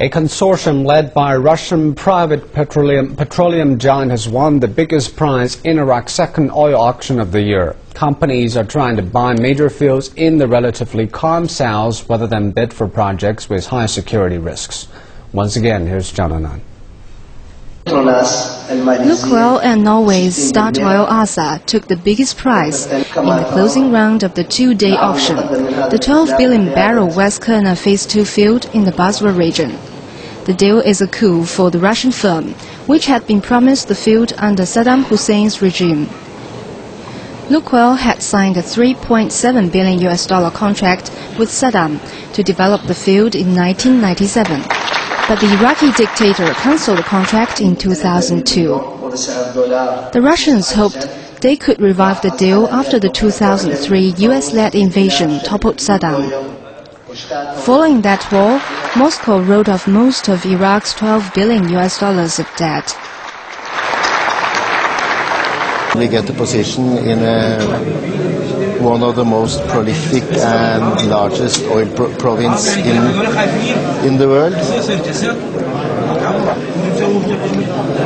A consortium led by Russian private petroleum giant has won the biggest prize in Iraq's second oil auction of the year. Companies are trying to buy major fields in the relatively calm south rather than bid for projects with high security risks. Once again, here's John Anand. Lukoil and Norway's Statoil ASA took the biggest prize in the closing round of the two-day auction, the 12 billion barrel West Kurna Phase 2 field in the Basra region. The deal is a coup for the Russian firm, which had been promised the field under Saddam Hussein's regime. Lukoil had signed a $3.7 billion contract with Saddam to develop the field in 1997. But the Iraqi dictator cancelled the contract in 2002. The Russians hoped they could revive the deal after the 2003 US-led invasion toppled Saddam. Following that war, Moscow wrote off most of Iraq's $12 billion of debt. We get a position in one of the most prolific and largest oil province in the world.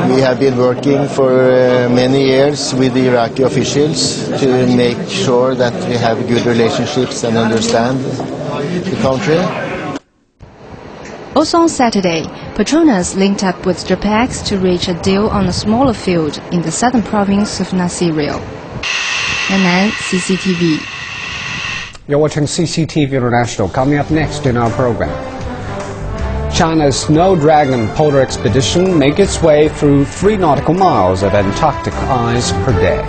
We have been working for many years with the Iraqi officials to make sure that we have good relationships and understand the country. Also on Saturday, Petronas linked up with JAPEX to reach a deal on a smaller field in the southern province of Nasiriyah. Nan'an, CCTV. You're watching CCTV International. Coming up next in our program, China's Snow Dragon polar expedition makes its way through 3 nautical miles of Antarctic ice per day.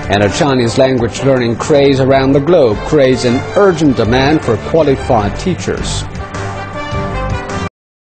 And a Chinese language learning craze around the globe creates an urgent demand for qualified teachers.